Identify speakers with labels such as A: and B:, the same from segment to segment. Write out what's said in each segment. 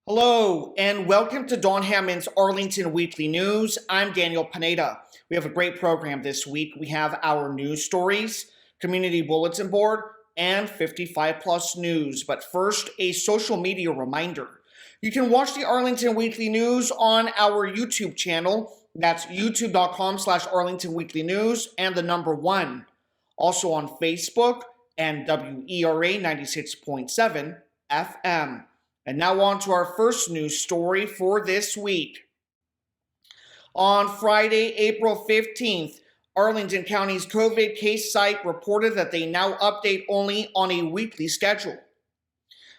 A: Hello, and welcome to Don Hammond's Arlington Weekly News. I'm Daniel Pineda. We have a great program this week. We have our news stories, community bulletin board, and 55 plus news. But first, a social media reminder. You can watch the Arlington Weekly News on our YouTube channel. That's youtube.com/Arlington Weekly News and the number 1. Also on Facebook and WERA 96.7 FM. And now on to our first news story for this week. On Friday, April 15th, Arlington County's COVID case site reported that they now update only on a weekly schedule,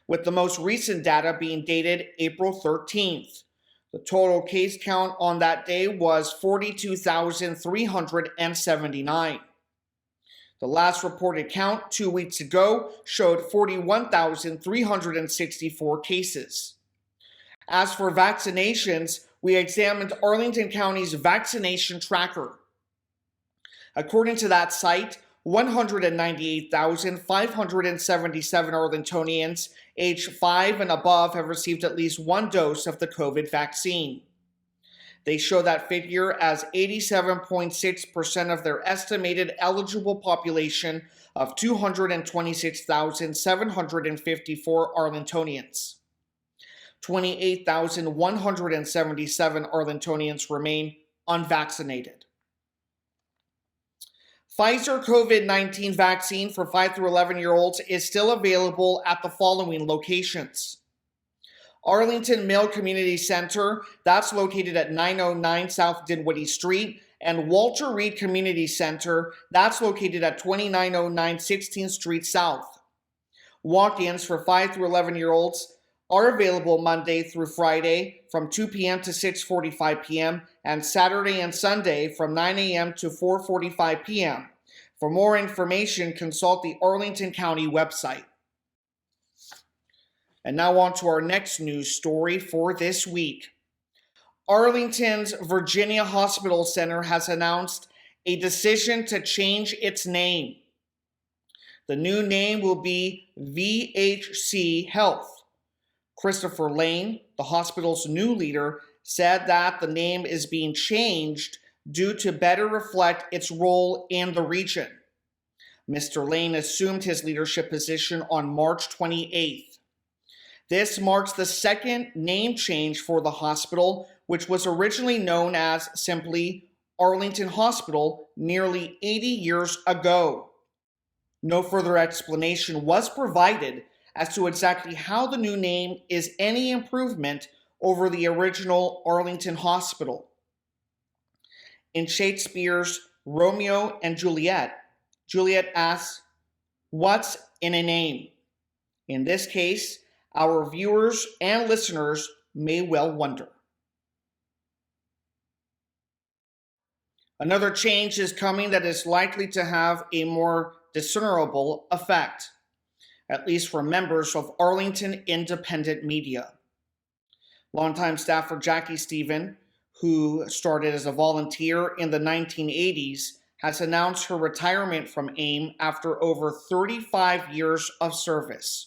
A: with the most recent data being dated April 13th. The total case count on that day was 42,379. The last reported count 2 weeks ago showed 41,364 cases. As for vaccinations, we examined Arlington County's vaccination tracker. According to that site, 198,577 Arlingtonians aged 5 and above have received at least one dose of the COVID vaccine. They show that figure as 87.6% of their estimated eligible population of 226,754 Arlingtonians. 28,177 Arlingtonians remain unvaccinated. Pfizer COVID-19 vaccine for 5 through 11-year-olds is still available at the following locations. Arlington Mill Community Center, that's located at 909 South Dinwiddie Street, and Walter Reed Community Center, that's located at 2909 16th Street South. Walk-ins for 5 through 11-year-olds are available Monday through Friday from 2 p.m. to 6:45 p.m. and Saturday and Sunday from 9 a.m. to 4:45 p.m. For more information, consult the Arlington County website. And now on to our next news story for this week. Arlington's Virginia Hospital Center has announced a decision to change its name. The new name will be VHC Health. Christopher Lane, the hospital's new leader, said that the name is being changed due to better reflect its role in the region. Mr. Lane assumed his leadership position on March 28th. This marks the second name change for the hospital, which was originally known as simply Arlington Hospital nearly 80 years ago. No further explanation was provided as to exactly how the new name is any improvement over the original Arlington Hospital. In Shakespeare's Romeo and Juliet, Juliet asks, "What's in a name?" In this case, our viewers and listeners may well wonder. Another change is coming that is likely to have a more discernible effect, at least for members of Arlington Independent Media. Longtime staffer Jackie Stephen, who started as a volunteer in the 1980s, has announced her retirement from AIM after over 35 years of service.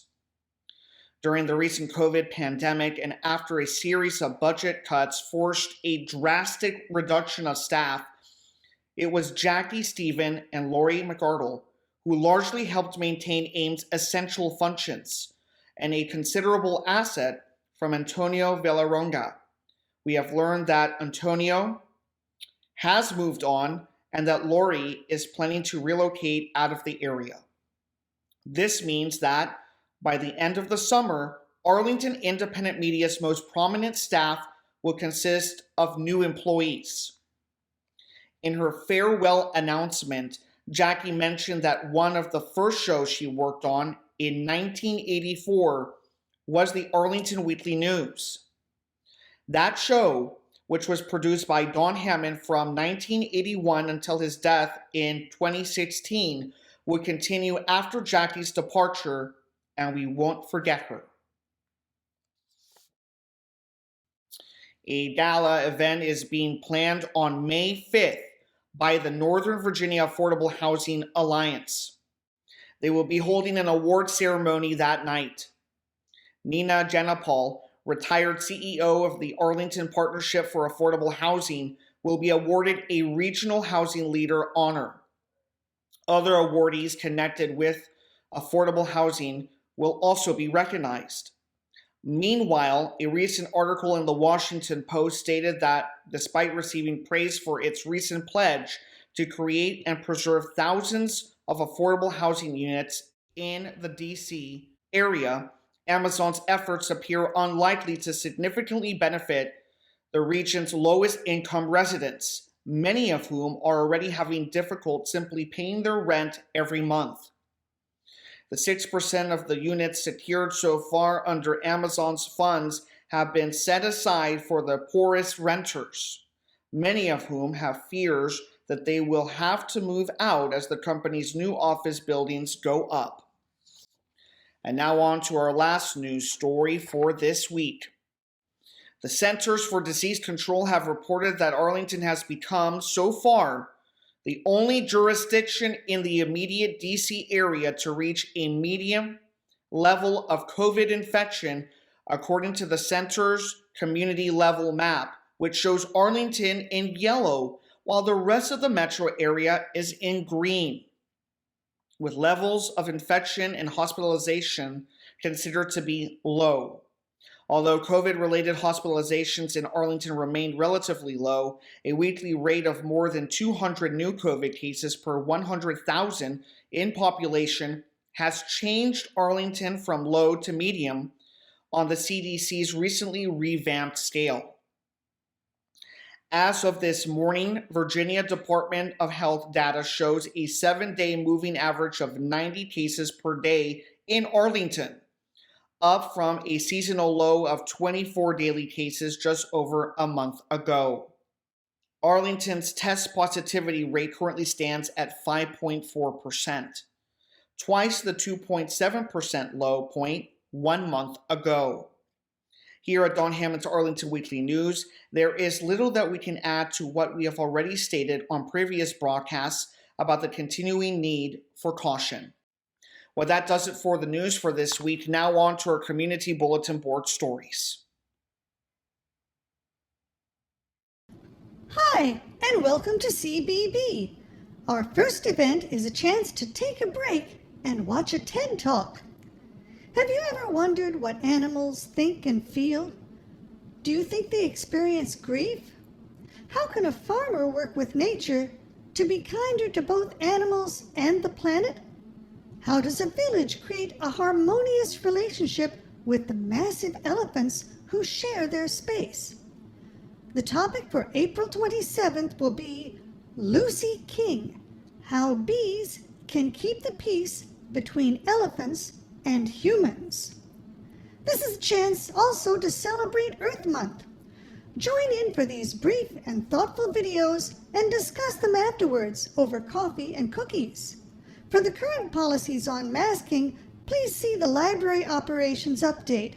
A: During the recent COVID pandemic and after a series of budget cuts forced a drastic reduction of staff, it was Jackie Stephen and Lori McArdle who largely helped maintain AIM's essential functions, and a considerable asset from Antonio Villaronga. We have learned that Antonio has moved on and that Lori is planning to relocate out of the area. This means that by the end of the summer, Arlington Independent Media's most prominent staff will consist of new employees. In her farewell announcement, Jackie mentioned that one of the first shows she worked on in 1984 was the Arlington Weekly News. That show, which was produced by Don Hammond from 1981 until his death in 2016, would continue after Jackie's departure, and we won't forget her. A gala event is being planned on May 5th by the Northern Virginia Affordable Housing Alliance. They will be holding an award ceremony that night. Nina Janapal, retired CEO of the Arlington Partnership for Affordable Housing, will be awarded a Regional Housing Leader honor. Other awardees connected with affordable housing will also be recognized. Meanwhile, a recent article in the Washington Post stated that despite receiving praise for its recent pledge to create and preserve thousands of affordable housing units in the DC area, Amazon's efforts appear unlikely to significantly benefit the region's lowest income residents, many of whom are already having difficulty simply paying their rent every month. The 6% of the units secured so far under Amazon's funds have been set aside for the poorest renters, many of whom have fears that they will have to move out as the company's new office buildings go up. And now on to our last news story for this week. The Centers for Disease Control have reported that Arlington has become, so far, the only jurisdiction in the immediate DC area to reach a medium level of COVID infection, according to the center's community level map, which shows Arlington in yellow, while the rest of the metro area is in green, with levels of infection and hospitalization considered to be low. Although COVID-related hospitalizations in Arlington remained relatively low, a weekly rate of more than 200 new COVID cases per 100,000 in population has changed Arlington from low to medium on the CDC's recently revamped scale. As of this morning, Virginia Department of Health data shows a 7-day moving average of 90 cases per day in Arlington, up from a seasonal low of 24 daily cases just over a month ago. Arlington's test positivity rate currently stands at 5.4%, twice the 2.7% low point 1 month ago. Here at Don Hammond's Arlington Weekly News, there is little that we can add to what we have already stated on previous broadcasts about the continuing need for caution. Well, that does it for the news for this week. Now on to our community bulletin board stories.
B: Hi, and welcome to CBB. Our first event is a chance to take a break and watch a TED Talk. Have you ever wondered what animals think and feel? Do you think they experience grief? How can a farmer work with nature to be kinder to both animals and the planet? How does a village create a harmonious relationship with the massive elephants who share their space? The topic for April 27th will be Lucy King, How Bees Can Keep the Peace Between Elephants and Humans. This is a chance also to celebrate Earth Month. Join in for these brief and thoughtful videos and discuss them afterwards over coffee and cookies. For the current policies on masking, please see the Library Operations Update.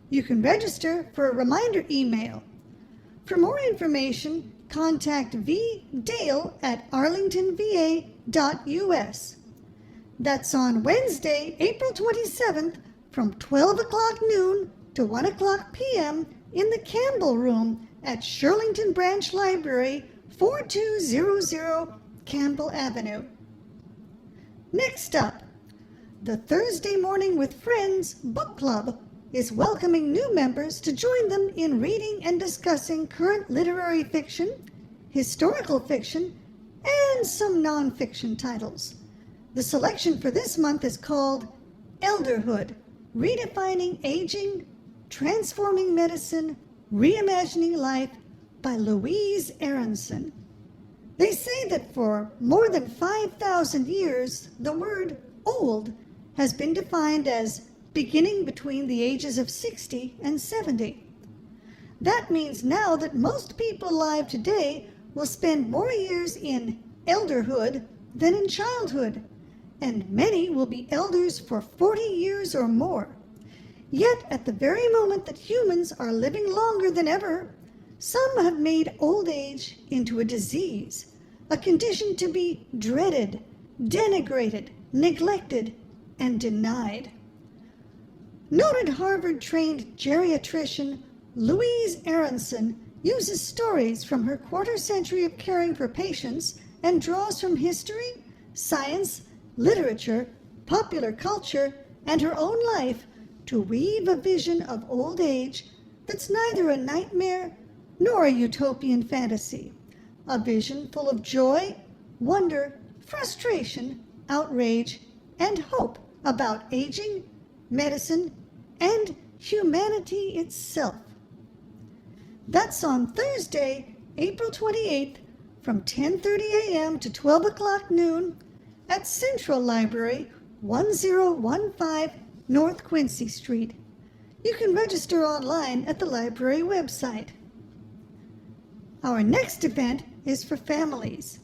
B: You can register for a reminder email. For more information, contact vdale at arlingtonva.us. That's on Wednesday, April 27th from 12 o'clock noon to 1 o'clock p.m. in the Campbell Room at Shirlington Branch Library, 4200 Campbell Avenue. Next up, the Thursday Morning with Friends Book Club is welcoming new members to join them in reading and discussing current literary fiction, historical fiction, and some nonfiction titles. The selection for this month is called Elderhood, Redefining Aging, Transforming Medicine, Reimagining Life by Louise Aronson. They say that for more than 5,000 years, the word old has been defined as beginning between the ages of 60 and 70. That means now that most people alive today will spend more years in elderhood than in childhood, and many will be elders for 40 years or more. Yet at the very moment that humans are living longer than ever, some have made old age into a disease, a condition to be dreaded, denigrated, neglected, and denied. Noted Harvard-trained geriatrician Louise Aronson uses stories from her quarter century of caring for patients and draws from history, science, literature, popular culture, and her own life to weave a vision of old age that's neither a nightmare nor a utopian fantasy. A vision full of joy, wonder, frustration, outrage, and hope about aging, medicine, and humanity itself. That's on Thursday, April 28th, from 10:30 a.m. to 12 o'clock noon at Central Library, 1015 North Quincy Street. You can register online at the library website. Our next event is for families.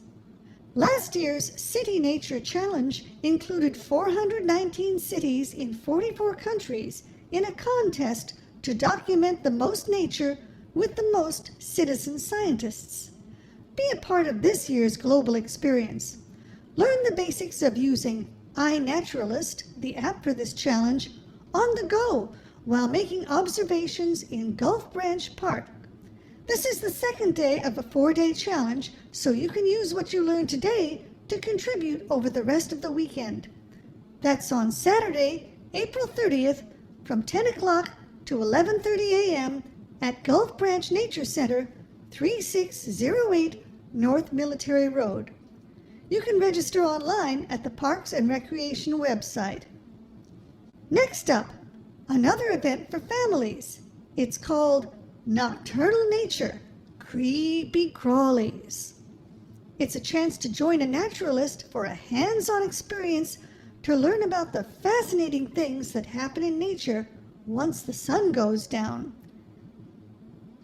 B: Last year's City Nature Challenge included 419 cities in 44 countries in a contest to document the most nature with the most citizen scientists. Be a part of this year's global experience. Learn the basics of using iNaturalist, the app for this challenge, on the go while making observations in Gulf Branch Park. This is the second day of a 4-day challenge, so you can use what you learned today to contribute over the rest of the weekend. That's on Saturday, April 30th, from 10 o'clock to 11:30 a.m. at Gulf Branch Nature Center, 3608 North Military Road. You can register online at the Parks and Recreation website. Next up, another event for families. It's called Nocturnal Nature, Creepy Crawlies. It's a chance to join a naturalist for a hands-on experience to learn about the fascinating things that happen in nature once the sun goes down.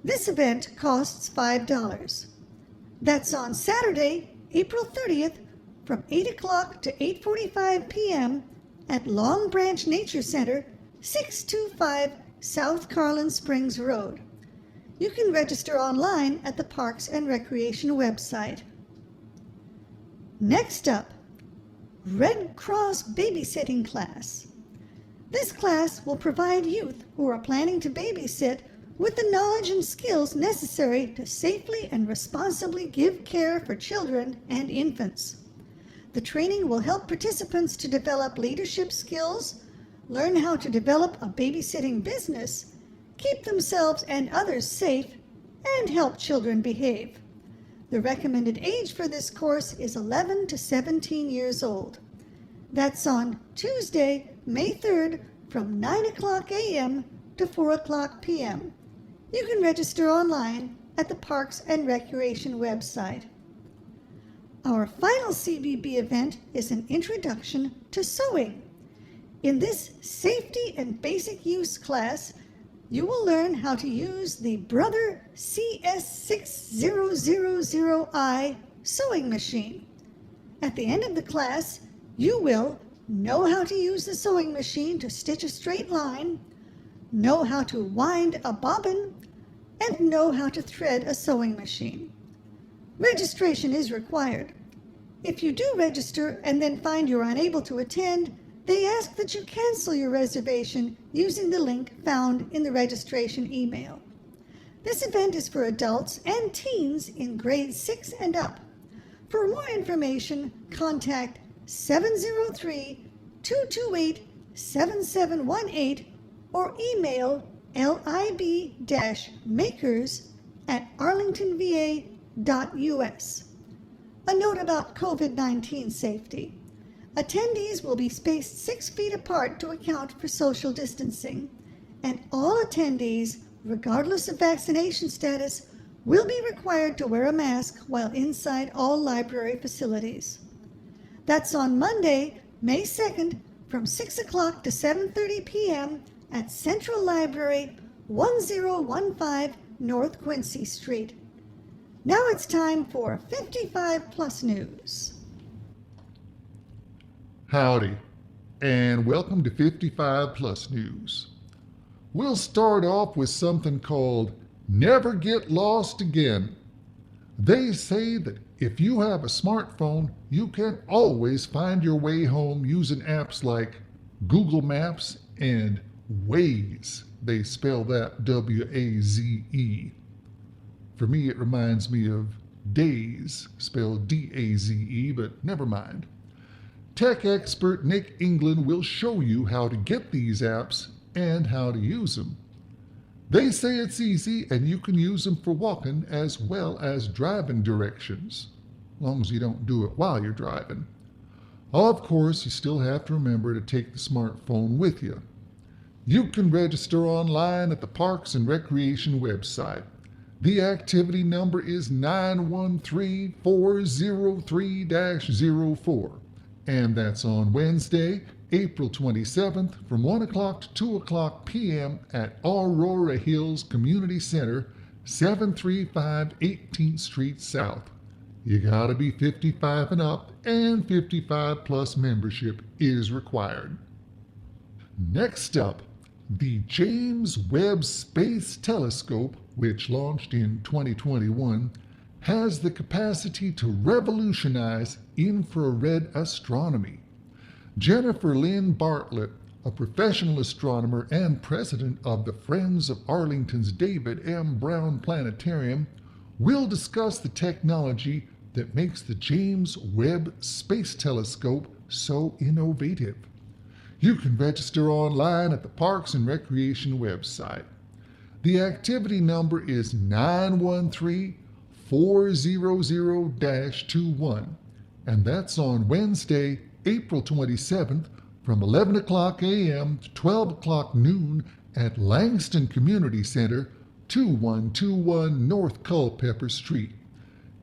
B: This event costs $5. That's on Saturday, April 30th, from 8 o'clock to 8:45 p.m. at Long Branch Nature Center, 625 South Carlin Springs Road. You can register online at the Parks and Recreation website. Next up, Red Cross Babysitting Class. This class will provide youth who are planning to babysit with the knowledge and skills necessary to safely and responsibly give care for children and infants. The training will help participants to develop leadership skills, learn how to develop a babysitting business, keep themselves and others safe, and help children behave. The recommended age for this course is 11 to 17 years old. That's on Tuesday, May 3rd, from 9 o'clock a.m. to 4 o'clock p.m. You can register online at the Parks and Recreation website. Our final CBB event is an introduction to sewing. In this safety and basic use class, you will learn how to use the Brother CS6000i sewing machine. At the end of the class, you will know how to use the sewing machine to stitch a straight line, know how to wind a bobbin, and know how to thread a sewing machine. Registration is required. If you do register and then find you're unable to attend, they ask that you cancel your reservation using the link found in the registration email. This event is for adults and teens in grades 6 and up. For more information, contact 703-228-7718 or email lib-makers@arlingtonva.us. A note about COVID-19 safety. Attendees will be spaced 6 feet apart to account for social distancing, and all attendees, regardless of vaccination status, will be required to wear a mask while inside all library facilities. That's on Monday, May 2nd, from 6 o'clock to 7:30 p.m. at Central Library, 1015 North Quincy Street. Now it's time for 55 Plus News.
C: Howdy, and welcome to 55 Plus News. We'll start off with something called Never Get Lost Again. They say that if you have a smartphone, you can always find your way home using apps like Google Maps and Waze. They spell that W-A-Z-E. For me, it reminds me of daze, spelled D-A-Z-E, but never mind. Tech expert Nick England will show you how to get these apps and how to use them. They say it's easy and you can use them for walking as well as driving directions, as long as you don't do it while you're driving. Of course, you still have to remember to take the smartphone with you. You can register online at the Parks and Recreation website. The activity number is 913-403-04, and that's on Wednesday, April 27th from 1 o'clock to 2 o'clock p.m. at Aurora Hills Community Center, 735 18th Street South. You gotta be 55 and up, and 55 plus membership is required. Next up, the James Webb Space Telescope, which launched in 2021, has the capacity to revolutionize infrared astronomy. Jennifer Lynn Bartlett, a professional astronomer and president of the Friends of Arlington's David M. Brown Planetarium, will discuss the technology that makes the James Webb Space Telescope so innovative. You can register online at the Parks and Recreation website. The activity number is 913-400-21, and that's on Wednesday, April 27th from 11 o'clock a.m. to 12 o'clock noon at Langston Community Center, 2121 North Culpeper Street.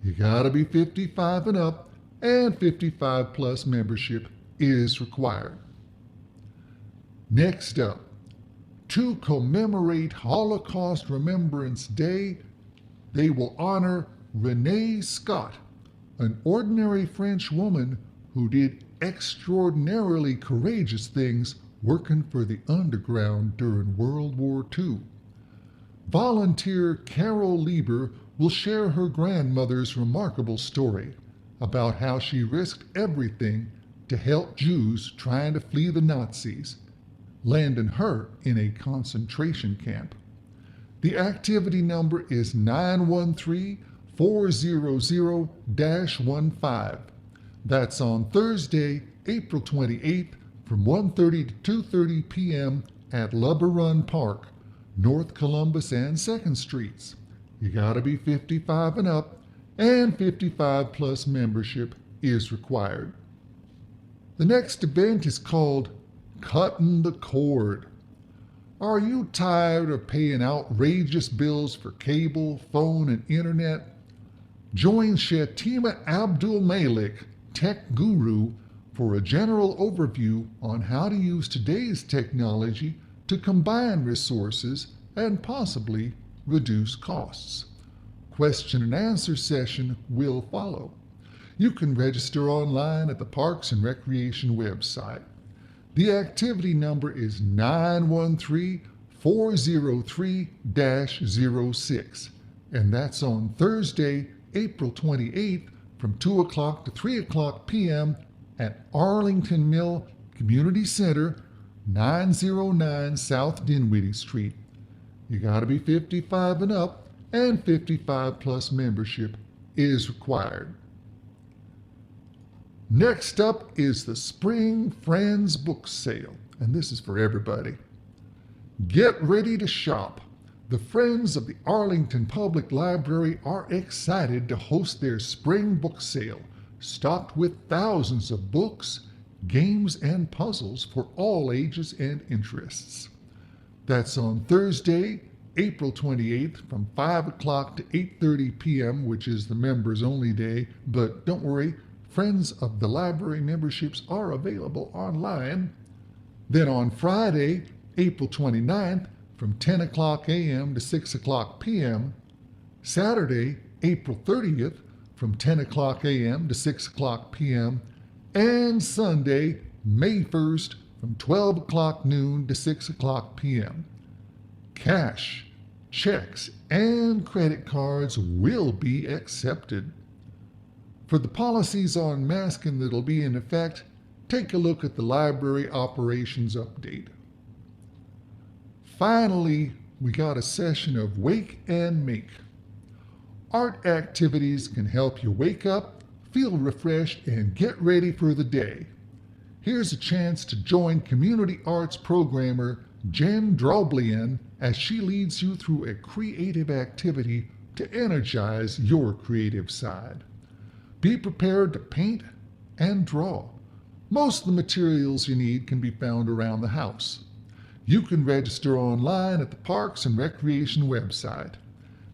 C: You gotta be 55 and up, and 55 plus membership is required. Next up, to commemorate Holocaust Remembrance Day, they will honor Renee Scott, an ordinary French woman who did extraordinarily courageous things working for the underground during World War II. Volunteer Carol Lieber will share her grandmother's remarkable story about how she risked everything to help Jews trying to flee the Nazis, landing her in a concentration camp. The activity number is 913-400-15. That's on Thursday, April 28th from 1:30 to 2:30 p.m. at Lubber Run Park, North Columbus and 2nd Streets. You gotta be 55 and up, and 55 plus membership is required. The next event is called Cutting the Cord. Are you tired of paying outrageous bills for cable, phone, and internet? Join Shetima Abdul Malik, tech guru, for a general overview on how to use today's technology to combine resources and possibly reduce costs. Question and answer session will follow. You can register online at the Parks and Recreation website. The activity number is 913-403-06, and that's on Thursday, April 28th from 2 o'clock to 3 o'clock p.m. at Arlington Mill Community Center, 909 South Dinwiddie Street. You gotta be 55 and up, and 55 plus membership is required. Next up is the Spring Friends Book Sale, and this is for everybody. Get ready to shop. The Friends of the Arlington Public Library are excited to host their spring book sale, stocked with thousands of books, games, and puzzles for all ages and interests. That's on Thursday, April 28th from 5 o'clock to 8:30 p.m., which is the members only day, but don't worry, Friends of the Library memberships are available online. Then on Friday, April 29th from 10 o'clock a.m. to 6 o'clock p.m., Saturday, April 30th from 10 o'clock a.m. to 6 o'clock p.m., and Sunday, May 1st from 12 o'clock noon to 6 o'clock p.m. Cash, checks, and credit cards will be accepted. For the policies on masking that'll be in effect, take a look at the library operations update. finally, we got a session of Wake and Make. Art activities can help you wake up, feel refreshed, and get ready for the day. Here's a chance to join community arts programmer Jen Droblian as she leads you through a creative activity to energize your creative side. Be prepared to paint and draw. Most of the materials you need can be found around the house. You can register online at the Parks and Recreation website.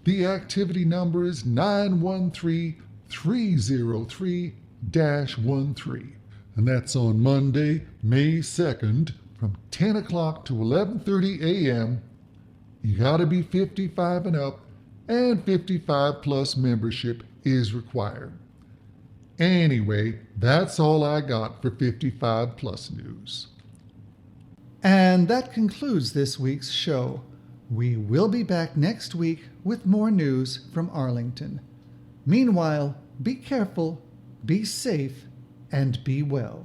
C: The activity number is 913-303-13, and that's on Monday, May 2nd from 10 o'clock to 11:30 a.m. You gotta be 55 and up, and 55 plus membership is required. Anyway, that's all I got for 55 plus news.
D: And that concludes this week's show. We will be back next week with more news from Arlington. Meanwhile, be careful, be safe, and be well.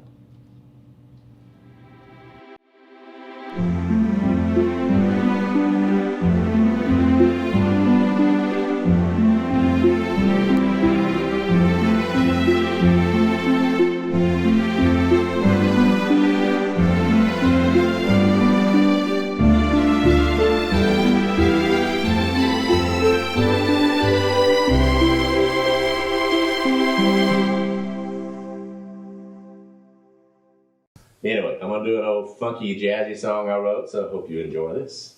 E: Anyway, I'm going to do an old funky jazzy song I wrote, so I hope you enjoy this.